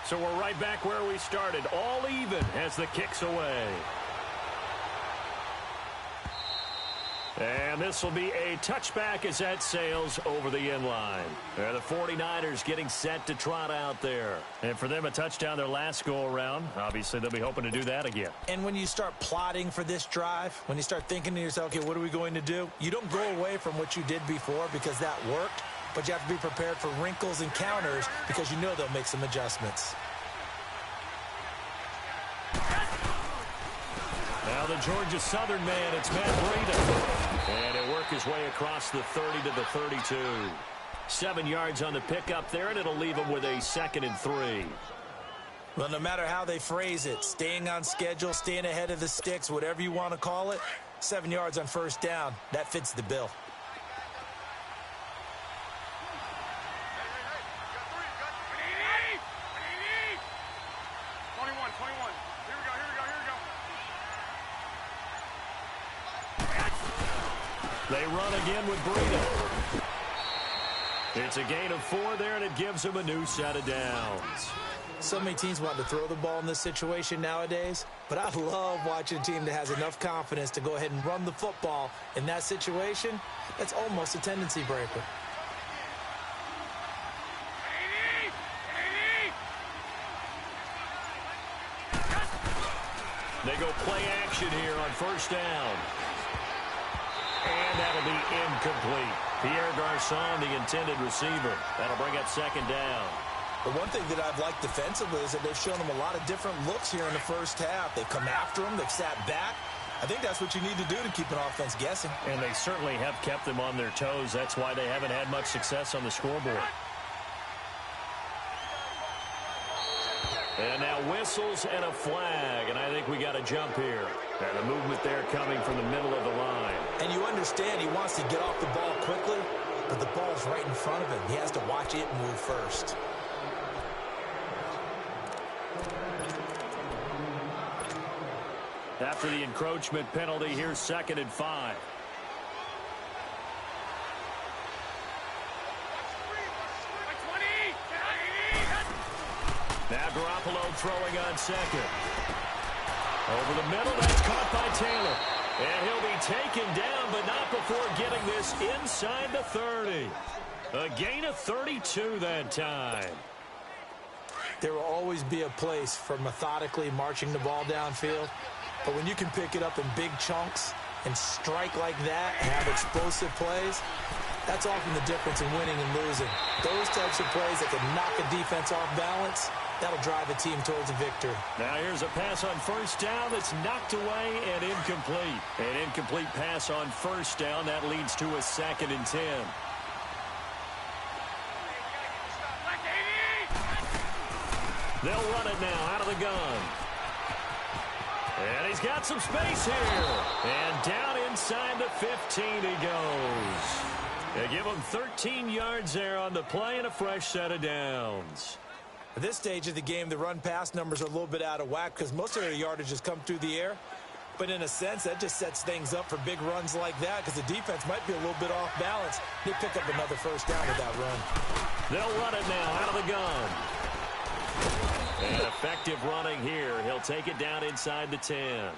So we're right back where we started, all even as the kick's away. And this will be a touchback as that sails over the end line. The 49ers getting set to trot out there. And for them, a touchdown their last go-around. Obviously, they'll be hoping to do that again. And when you start plotting for this drive, when you start thinking to yourself, okay, what are we going to do? You don't go away from what you did before because that worked, but you have to be prepared for wrinkles and counters because you know they'll make some adjustments. Now the Georgia Southern man, it's Matt Breida. And he'll work his way across the 30 to the 32. 7 yards on the pickup there, and it'll leave him with a 2nd and 3. Well, no matter how they phrase it, staying on schedule, staying ahead of the sticks, whatever you want to call it, 7 yards on first down, that fits the bill. They run again with Breida. It's a gain of 4 there, and it gives them a new set of downs. So many teams want to throw the ball in this situation nowadays, but I love watching a team that has enough confidence to go ahead and run the football. In that situation, that's almost a tendency breaker. They go play action here on first down. And that'll be incomplete. Pierre Garçon, the intended receiver. That'll bring up 2nd down. The one thing that I've liked defensively is that they've shown them a lot of different looks here in the first half. They've come after them. They've sat back. I think that's what you need to do to keep an offense guessing. And they certainly have kept them on their toes. That's why they haven't had much success on the scoreboard. And now whistles and a flag, and I think we got a jump here. And the movement there coming from the middle of the line. And you understand he wants to get off the ball quickly, but the ball's right in front of him. He has to watch it move first. After the encroachment penalty, here's 2nd and 5. Now Garoppolo throwing on 2nd. Over the middle, that's caught by Taylor. And he'll be taken down, but not before getting this inside the 30. A gain of 32 that time. There will always be a place for methodically marching the ball downfield. But when you can pick it up in big chunks and strike like that and have explosive plays, that's often the difference in winning and losing. Those types of plays that can knock a defense off balance, that'll drive a team towards a victory. Now here's a pass on first down that's knocked away and incomplete. An incomplete pass on first down. That leads to a 2nd and 10. They'll run it now out of the gun. And he's got some space here. And down inside the 15 he goes. They give him 13 yards there on the play and a fresh set of downs. At this stage of the game, the run-pass numbers are a little bit out of whack because most of their yardage has come through the air. But in a sense, that just sets things up for big runs like that because the defense might be a little bit off balance. They pick up another first down with that run. They'll run it now out of the gun. And effective running here. He'll take it down inside the 10.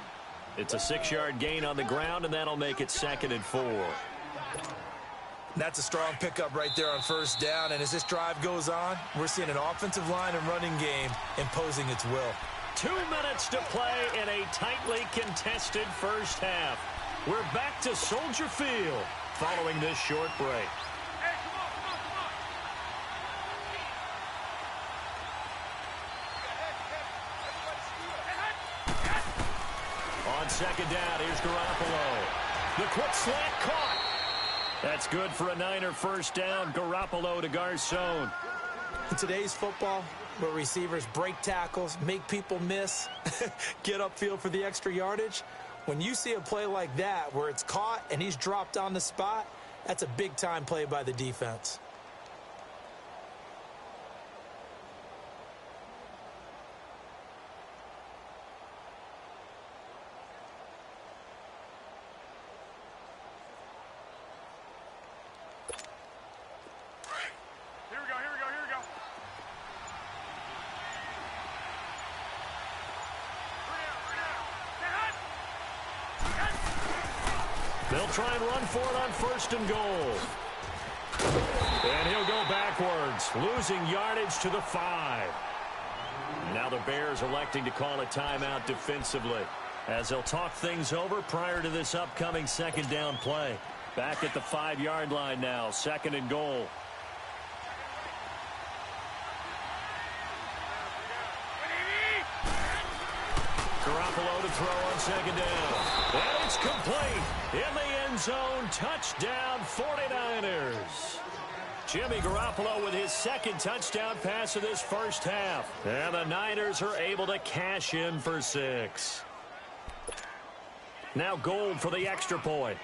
It's a 6-yard gain on the ground, and that'll make it 2nd and 4. That's a strong pickup right there on first down. And as this drive goes on, we're seeing an offensive line and running game imposing its will. 2 minutes to play in a tightly contested first half. We're back to Soldier Field following this short break. On 2nd down, here's Garoppolo. The quick slant caught. That's good for a Niner first down. Garoppolo to Garçon. In today's football, where receivers break tackles, make people miss, get upfield for the extra yardage, when you see a play like that where it's caught and he's dropped on the spot, that's a big-time play by the defense. They'll try and run for it on 1st and goal. And he'll go backwards, losing yardage to the 5. Now the Bears electing to call a timeout defensively, as they'll talk things over prior to this upcoming 2nd down play. Back at the 5-yard line now, 2nd and goal. Garoppolo to throw on 2nd down. And it's complete. In the end zone, touchdown 49ers. Jimmy Garoppolo with his 2nd touchdown pass of this first half. And the Niners are able to cash in for 6. Now Gold for the extra point.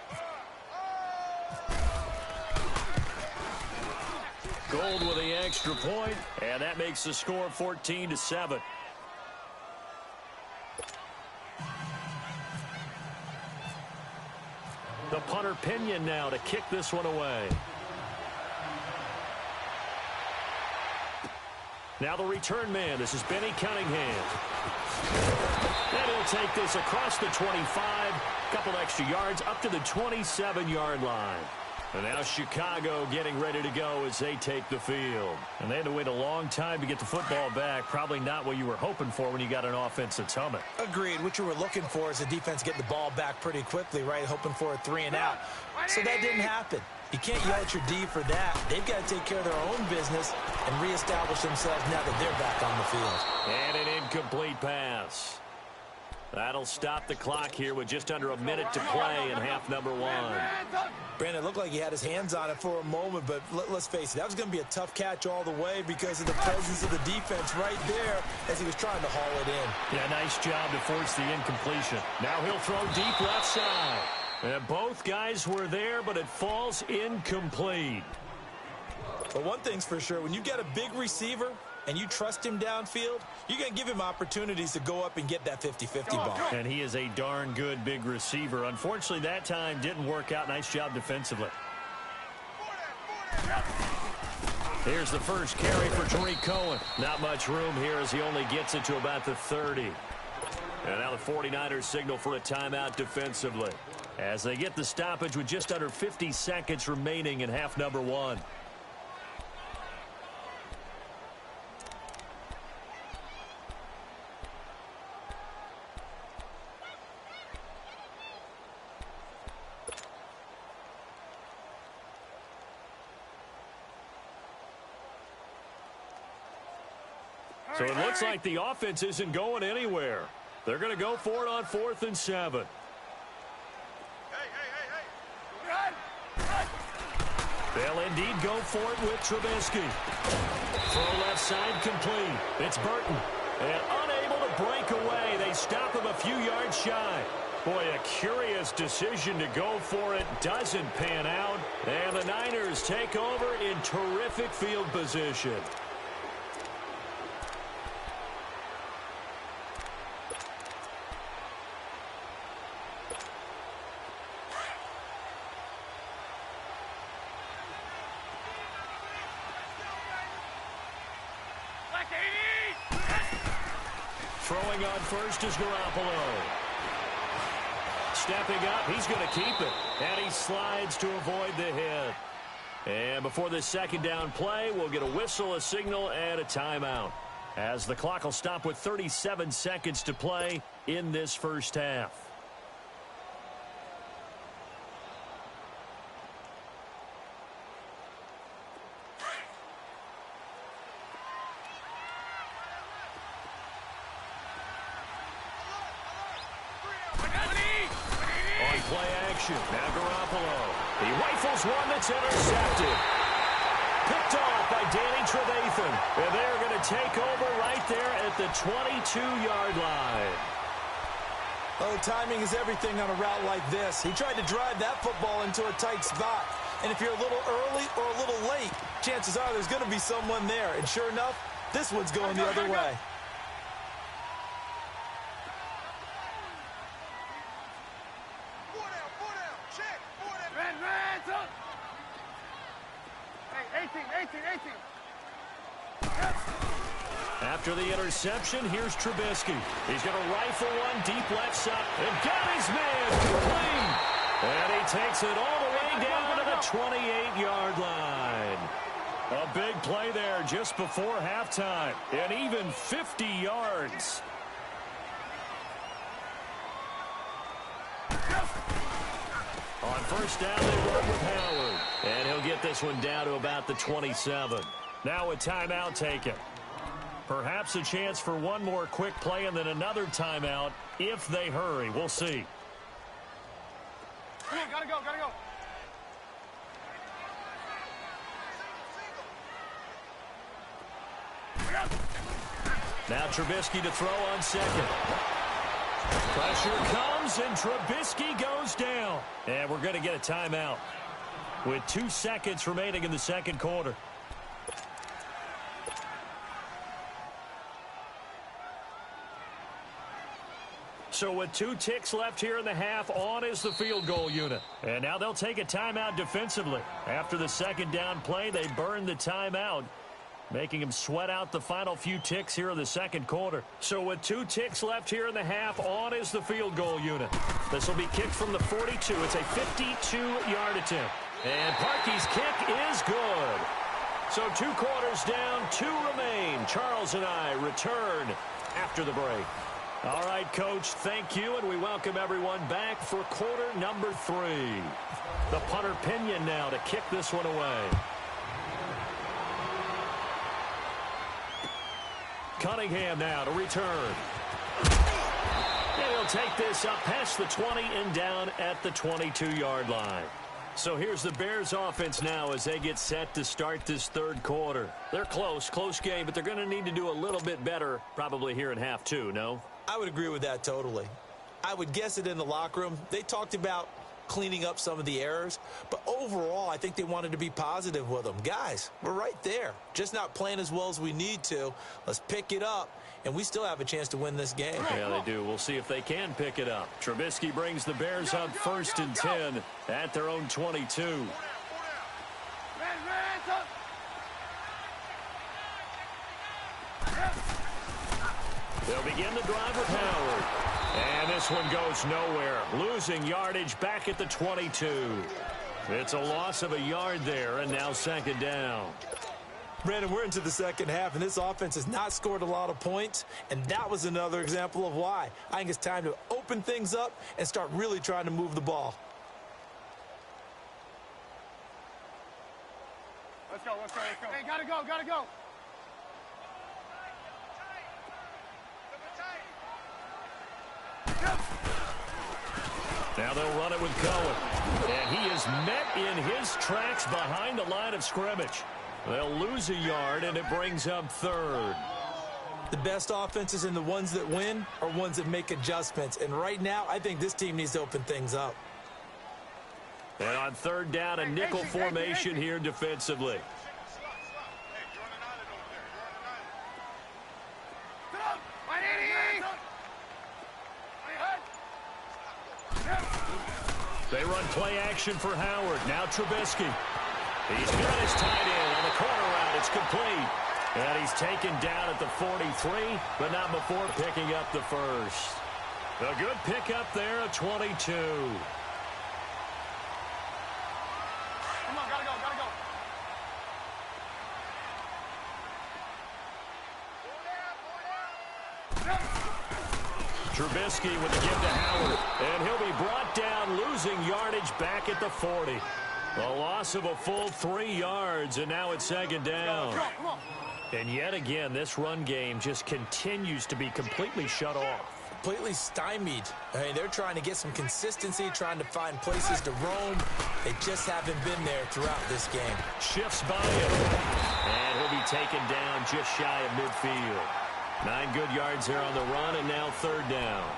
Gold with the extra point, and that makes the score 14-7. The punter Pinion now to kick this one away. Now the return man. This is Benny Cunningham. And he'll take this across the 25. Couple extra yards up to the 27-yard line. And now Chicago getting ready to go as they take the field. And they had to wait a long time to get the football back. Probably not what you were hoping for when you got an offense that's humming. Agreed. What you were looking for is the defense getting the ball back pretty quickly, right? Hoping for a 3 and out. So that didn't happen. You can't yell at your D for that. They've got to take care of their own business and reestablish themselves now that they're back on the field. And an incomplete pass. That'll stop the clock here with just under a minute to play in half number 1. Brandon, it looked like he had his hands on it for a moment, but let's face it, that was going to be a tough catch all the way because of the presence of the defense right there as he was trying to haul it in. Yeah, nice job to force the incompletion. Now he'll throw deep left side. And both guys were there, but it falls incomplete. But one thing's for sure, when you get a big receiver and you trust him downfield, you're going to give him opportunities to go up and get that 50-50 ball. And he is a darn good big receiver. Unfortunately, that time didn't work out. Nice job defensively. Here's the first carry for Tariq Cohen. Not much room here as he only gets it to about the 30. And now the 49ers signal for a timeout defensively, as they get the stoppage with just under 50 seconds remaining in half number 1. So it looks like the offense isn't going anywhere. They're going to go for it on 4th and 7. They'll indeed go for it with Trubisky. Throw left side complete. It's Burton. And unable to break away. They stop him a few yards shy. Boy, a curious decision to go for it. Doesn't pan out. And the Niners take over in terrific field position. Throwing on first is Garoppolo. Stepping up, he's going to keep it. And he slides to avoid the hit. And before this 2nd down play, we'll get a whistle, a signal, and a timeout, as the clock will stop with 37 seconds to play in this first half. Now Garoppolo. He rifles one that's intercepted. Picked off by Danny Trevathan. And they're going to take over right there at the 22-yard line. Oh, timing is everything on a route like this. He tried to drive that football into a tight spot. And if you're a little early or a little late, chances are there's going to be someone there. And sure enough, this one's going the other way. After the interception, here's Trubisky. He's going to rifle one deep left side and got his man clean. And he takes it all the way down to the 28-yard line. A big play there just before halftime. And even 50 yards. On first down, they run with Howard. And he'll get this one down to about the 27. Now a timeout taken. Perhaps a chance for one more quick play and then another timeout if they hurry. We'll see. Come on, gotta go, gotta go. Now Trubisky to throw on second. Pressure comes, and Trubisky goes down. And we're going to get a timeout with 2 seconds remaining in the second quarter. So with 2 ticks left here in the half, on is the field goal unit. And now they'll take a timeout defensively. After the second down play, they burn the timeout, making them sweat out the final few ticks here in the second quarter. So with 2 ticks left here in the half, on is the field goal unit. This will be kicked from the 42. It's a 52-yard attempt. And Parkey's kick is good. So 2 quarters down, 2 remain. Charles and I return after the break. All right, Coach, thank you, and we welcome everyone back for quarter number 3. The punter Pinion now to kick this one away. Cunningham now to return. And he'll take this up past the 20 and down at the 22-yard line. So here's the Bears offense now as they get set to start this third quarter. They're close game, but they're going to need to do a little bit better probably here in half 2, no? I would agree with that totally. I would guess it in the locker room. They talked about cleaning up some of the errors, but overall, I think they wanted to be positive with them. Guys, we're right there. Just not playing as well as we need to. Let's pick it up, and we still have a chance to win this game. Yeah, they do. We'll see if they can pick it up. Trubisky brings the Bears up 1st and 10 at their own 22. They'll begin the drive with Howard. And this one goes nowhere. Losing yardage back at the 22. It's a loss of a yard there, and now second down. Brandon, we're into the second half, and this offense has not scored a lot of points, and that was another example of why. I think it's time to open things up and start really trying to move the ball. Let's go, let's go, let's go. Hey, gotta go, gotta go. Now they'll run it with Cohen. And he is met in his tracks behind the line of scrimmage. They'll lose a yard, and it brings up 3rd. The best offenses and the ones that win are ones that make adjustments. And right now, I think this team needs to open things up. And on 3rd down, a nickel formation here defensively. They run play action for Howard. Now Trubisky. He's got his tight end on the corner route. It's complete. And he's taken down at the 43, but not before picking up the first. A good pickup there at 22. Come on, gotta go, gotta go. Trubisky with the give to Howard. And he'll be brought down, losing yardage back at the 40. A loss of a full 3 yards, and now it's second down. Come on. And yet again, this run game just continues to be completely shut off. Completely stymied. I mean, they're trying to get some consistency, trying to find places to roam. They just haven't been there throughout this game. Shifts by him. And he'll be taken down just shy of midfield. 9 good yards there on the run, and now 3rd down.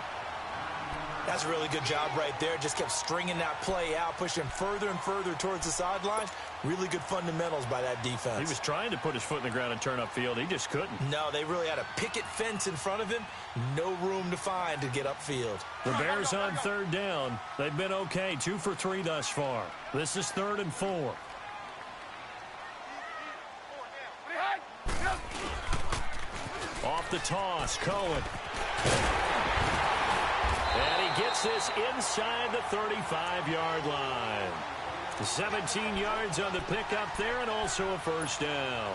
That's a really good job right there. Just kept stringing that play out, pushing further and further towards the sideline. Really good fundamentals by that defense. He was trying to put his foot in the ground and turn upfield. He just couldn't. No, they really had a picket fence in front of him. No room to find to get upfield. The Bears on 3rd down. They've been okay, 2 for 3 thus far. This is 3rd and 4. Off the toss, Cohen. And he gets this inside the 35-yard line. 17 yards on the pickup there and also a first down.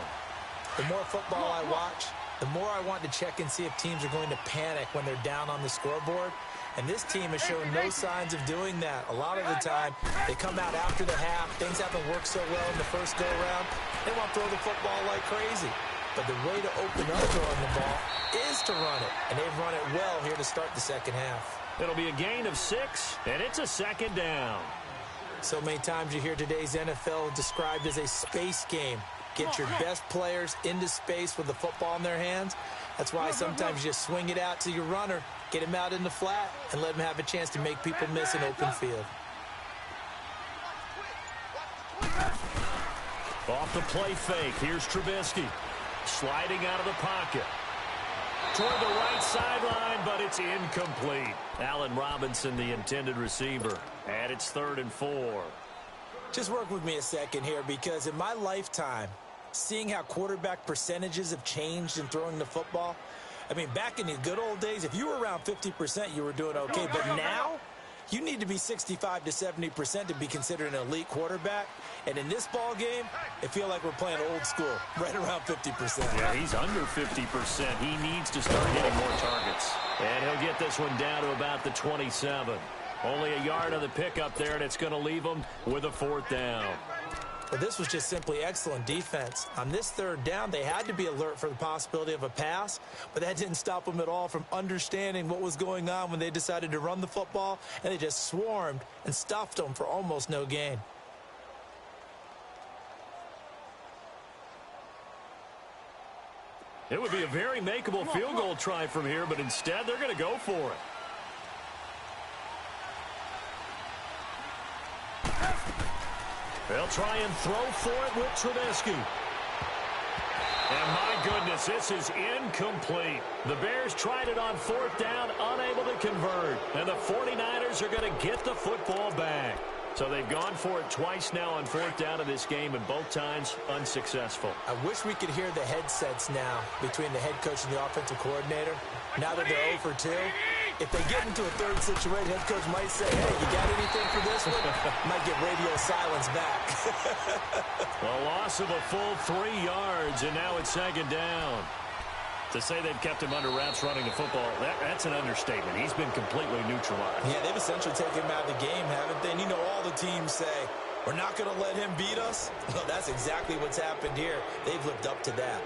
The more football I watch, the more I want to check and see if teams are going to panic when they're down on the scoreboard. And this team has shown no signs of doing that. A lot of the time, they come out after the half. Things haven't worked so well in the first go-around. They want to throw the football like crazy. But the way to open up throwing the ball is to run it. And they've run it well here to start the second half. It'll be a gain of 6, and it's a second down. So many times you hear today's NFL described as a space game. Get your best players into space with the football in their hands. That's why sometimes you just swing it out to your runner, get him out in the flat, and let him have a chance to make people miss an open field. Off the play fake, here's Trubisky. Sliding out of the pocket. Toward the right sideline, but it's incomplete. Allen Robinson, the intended receiver. And it's 3rd and 4. Just work with me a second here, because in my lifetime, seeing how quarterback percentages have changed in throwing the football, I mean, back in the good old days, if you were around 50%, you were doing okay. But now, you need to be 65 to 70% to be considered an elite quarterback. And in this ball game, I feel like we're playing old school, right around 50%. Yeah, he's under 50%. He needs to start hitting more targets. And he'll get this one down to about the 27. Only a yard on the pickup there, and it's going to leave him with a 4th down. Well, this was just simply excellent defense. On this 3rd down, they had to be alert for the possibility of a pass, but that didn't stop them at all from understanding what was going on when they decided to run the football, and they just swarmed and stuffed them for almost no gain. It would be a very makeable field goal try from here, but instead they're going to go for it. They'll try and throw for it with Trubisky. And my goodness, this is incomplete. The Bears tried it on 4th down, unable to convert. And the 49ers are going to get the football back. So they've gone for it twice now on 4th down in this game, and both times unsuccessful. I wish we could hear the headsets now between the head coach and the offensive coordinator. Now that they're 0 for 2, if they get into a 3rd situation, head coach might say, hey, you got anything for this one? Might get radio silence back. A loss of a full 3 yards, and now it's 2nd down. To say they've kept him under wraps running the football, that's an understatement. He's been completely neutralized. Yeah, they've essentially taken him out of the game, haven't they? And you know all the teams say, we're not going to let him beat us. Well, that's exactly what's happened here. They've lived up to that.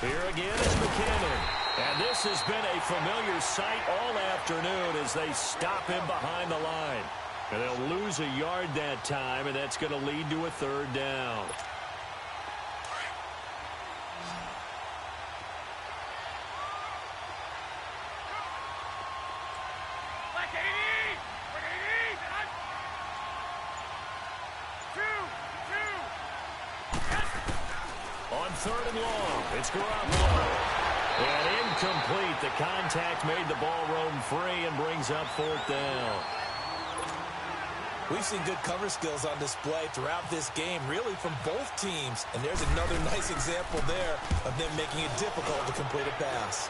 Here again is McKinnon. And this has been a familiar sight all afternoon as they stop him behind the line. And they'll lose a yard that time, and that's going to lead to a 3rd down. On 3rd and long, it's Garoppolo. And incomplete. The contact made the ball roam free and brings up 4th down. We've seen good cover skills on display throughout this game, really from both teams. And there's another nice example there of them making it difficult to complete a pass.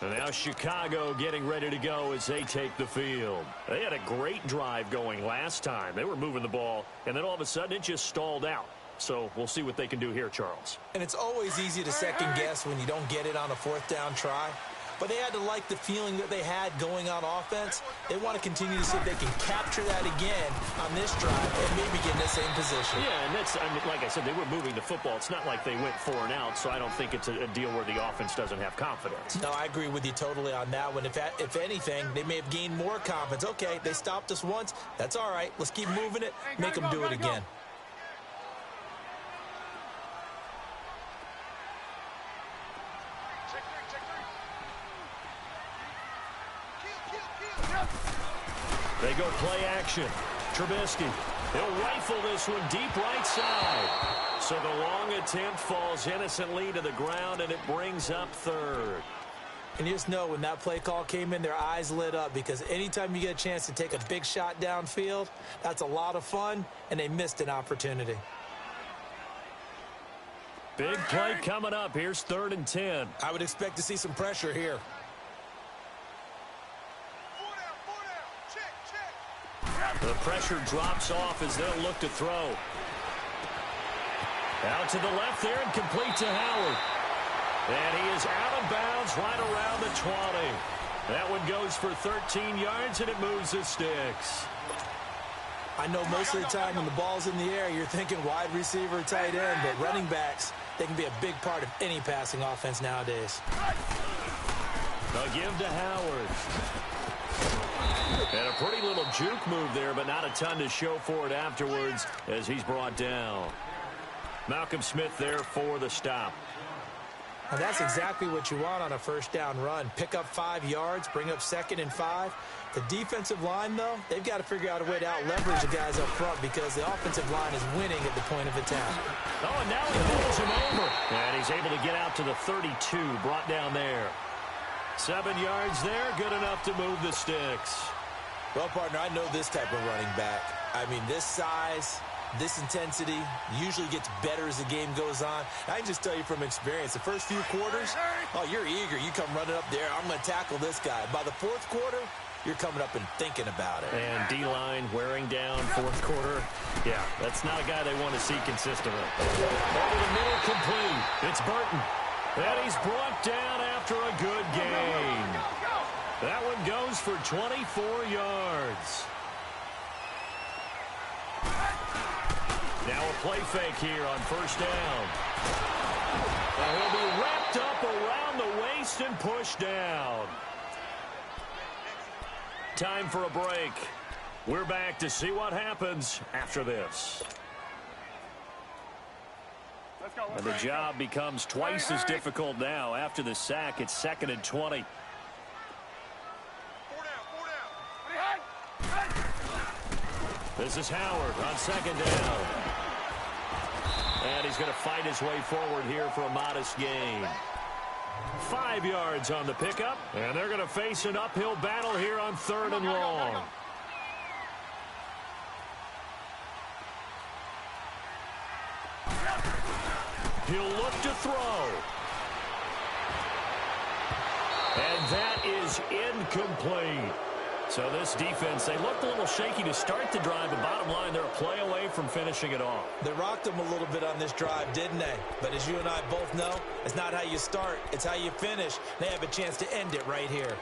And now Chicago getting ready to go as they take the field. They had a great drive going last time. They were moving the ball, and then all of a sudden it just stalled out. So we'll see what they can do here, Charles. And it's always easy to second guess when you don't get it on a 4th down try. but they had to like the feeling that they had going on offense. They want to continue to see if they can capture that again on this drive and maybe get in the same position. Yeah, and that's, I mean, like I said, they were moving the football. It's not like they went 4 and out, so I don't think it's a deal where the offense doesn't have confidence. No, I agree with you totally on that one. If anything, they may have gained more confidence. Okay, they stopped us once. That's all right. Let's keep moving it. Make them do it again. They go play action. Trubisky. He'll rifle this one deep right side. So the long attempt falls innocently to the ground, and it brings up third. And you just know when that play call came in, their eyes lit up, because anytime you get a chance to take a big shot downfield, that's a lot of fun, and they missed an opportunity. Big play coming up. Here's 3rd and 10. I would expect to see some pressure here. The pressure drops off as they'll look to throw. Out to the left there and complete to Howard. And he is out of bounds right around the 20. That one goes for 13 yards, and it moves the sticks. I know most of the time when the ball's in the air, you're thinking wide receiver, tight end, but running backs, they can be a big part of any passing offense nowadays. They'll give to Howard. And a pretty little juke move there, but not a ton to show for it afterwards as he's brought down. Malcolm Smith there for the stop. Now that's exactly what you want on a first down run. Pick up 5 yards, bring up 2nd and 5. The defensive line, though, they've got to figure out a way to out-leverage the guys up front, because the offensive line is winning at the point of attack. Oh, and now he pulls him over. And he's able to get out to the 32, brought down there. 7 yards there, good enough to move the sticks. Well, partner, I know this type of running back. I mean, this size, this intensity usually gets better as the game goes on. I can just tell you from experience, the first few quarters, oh, you're eager. You come running up there, I'm going to tackle this guy. By the 4th quarter, you're coming up and thinking about it. And D-line wearing down 4th quarter. Yeah, that's not a guy they want to see consistently. Over the middle, complete. It's Burton. And he's brought down after a good gain. That one goes for 24 yards. Now a play fake here on first down. And he'll be wrapped up around the waist and pushed down. Time for a break. We're back to see what happens after this. And the job becomes twice as difficult now. After the sack, it's 2nd and 20. This is Howard on 2nd down. And he's going to fight his way forward here for a modest gain. 5 yards on the pickup. And they're going to face an uphill battle here on 3rd and long. He'll look to throw. And that is incomplete. So this defense, they looked a little shaky to start the drive, but bottom line, they're a play away from finishing it off. They rocked them a little bit on this drive, didn't they? But as you and I both know, it's not how you start, it's how you finish. They have a chance to end it right here.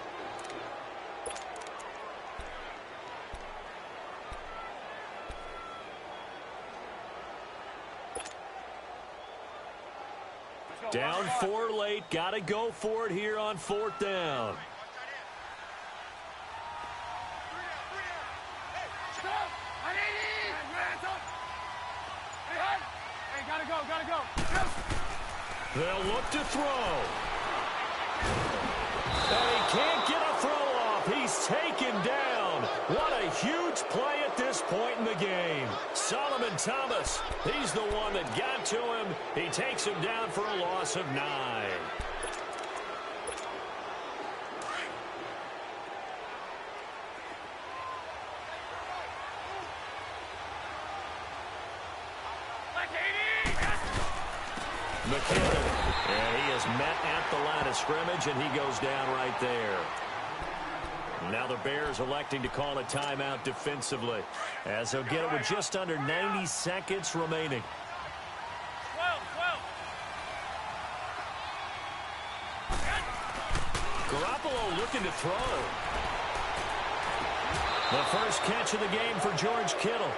Down 4 late. Got to go for it here on 4th down. Gotta go. They'll look to throw. And he can't get a throw off. He's taken down. What a huge play at this point in the game. Solomon Thomas, he's the one that got to him. He takes him down for a loss of 9. McKinnon, and he is met at the line of scrimmage, and he goes down right there. Now the Bears electing to call a timeout defensively, as they'll get it with just under 90 seconds remaining. Garoppolo looking to throw. The first catch of the game for George Kittle.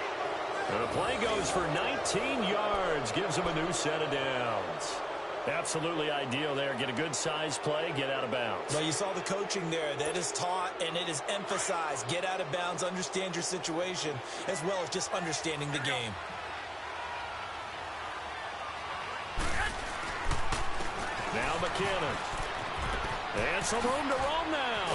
And the play goes for 19 yards. Gives him a new set of downs. Absolutely ideal there. Get a good-sized play, get out of bounds. Well, you saw the coaching there. That is taught and it is emphasized. Get out of bounds, understand your situation, as well as just understanding the game. Now McKinnon. And some room to roam now.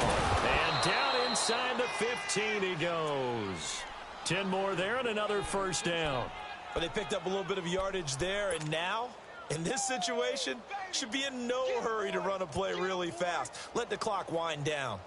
And down inside the 15 he goes. 10 more there and another first down. But they picked up a little bit of yardage there, and now, in this situation, should be in no hurry to run a play really fast. Let the clock wind down.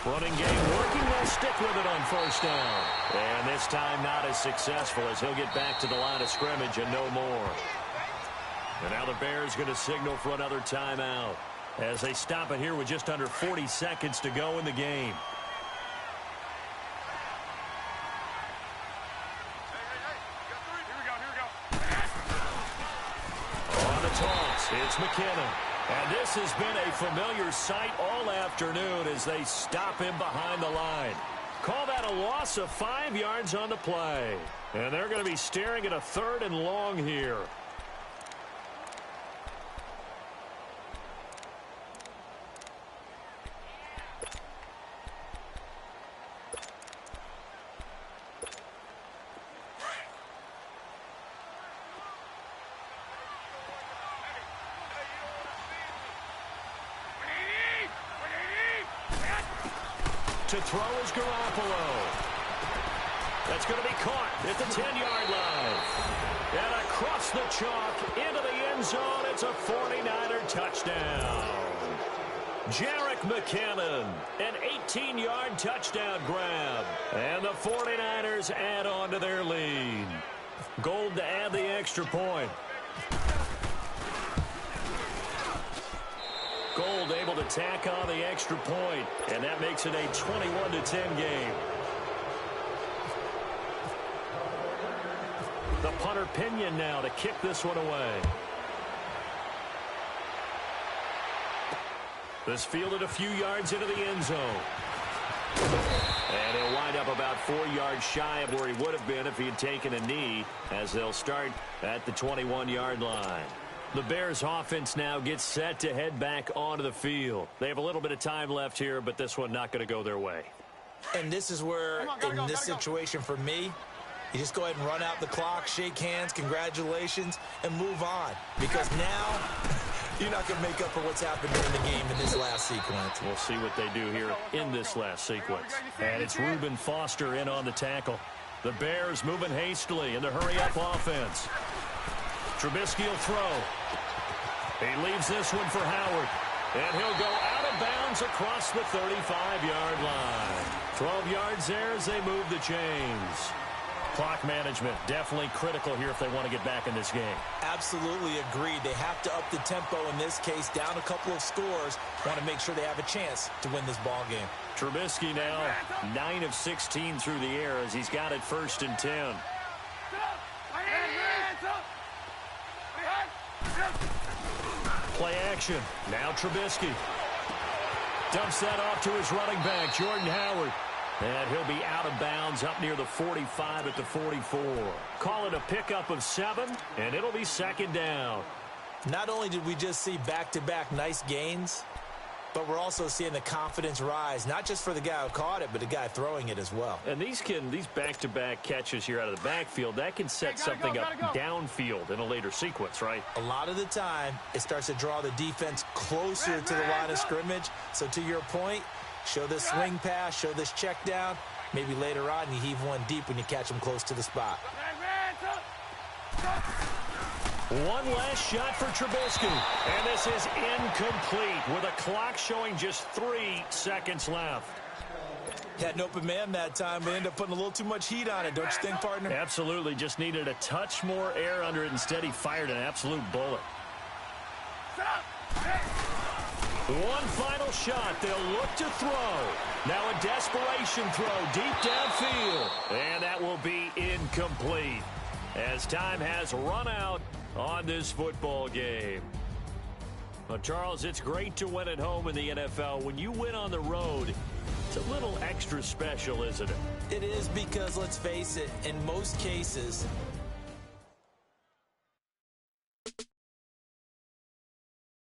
Running game working. They'll stick with it on first down. And this time not as successful as he'll get back to the line of scrimmage and no more. And now the Bears going to signal for another timeout as they stop it here with just under 40 seconds to go in the game. On the toss, it's McKinnon. And this has been a familiar sight all afternoon as they stop him behind the line. Call that a loss of 5 yards on the play. And they're going to be staring at a 3rd and long here. To throw is Garoppolo. That's going to be caught at the 10-yard line. And across the chalk into the end zone. It's a 49er touchdown. Jerick McKinnon, an 18-yard touchdown grab. And the 49ers add on to their lead. Gold to add the extra point. Gold able to tack on the extra point, and that makes it a 21-10 game. The punter Pinion now to kick this one away. This fielded a few yards into the end zone. And he'll wind up about 4 yards shy of where he would have been if he had taken a knee, as they'll start at the 21-yard line. The Bears offense now gets set to head back onto the field. They have a little bit of time left here, but this one not going to go their way. And this is where, in this situation for me, you just go ahead and run out the clock, shake hands, congratulations, and move on. Because now, you're not going to make up for what's happened during the game in this last sequence. We'll see what they do here in this last sequence. And it's Reuben Foster in on the tackle. The Bears moving hastily in the hurry-up offense. Trubisky will throw. He leaves this one for Howard. And he'll go out of bounds across the 35-yard line. 12 yards there as they move the chains. Clock management definitely critical here if they want to get back in this game. Absolutely agreed. They have to up the tempo in this case, down a couple of scores. Want to make sure they have a chance to win this ball game. Trubisky now 9 of 16 through the air as he's got it 1st and 10. Play action. Now Trubisky. Dumps that off to his running back, Jordan Howard. And he'll be out of bounds up near the 45 at the 44. Call it a pickup of 7, and it'll be 2nd down. Not only did we just see back-to-back nice gains, but we're also seeing the confidence rise, not just for the guy who caught it, but the guy throwing it as well. And these back-to-back catches here out of the backfield, that can set something up downfield in a later sequence, right? A lot of the time, it starts to draw the defense closer to the line of scrimmage. So to your point, show this swing pass, show this check down. Maybe later on you heave one deep when you catch them close to the spot. One last shot for Trubisky. And this is incomplete with a clock showing just 3 seconds left. Had an open man that time, but ended up putting a little too much heat on it, don't you think, partner? Absolutely. Just needed a touch more air under it. Instead, he fired an absolute bullet. One final shot. They'll look to throw. Now a desperation throw deep downfield. And that will be incomplete as time has run out on this football game. Well, Charles, it's great to win at home in the NFL. When you win on the road, it's a little extra special, isn't it? It is because, let's face it, in most cases,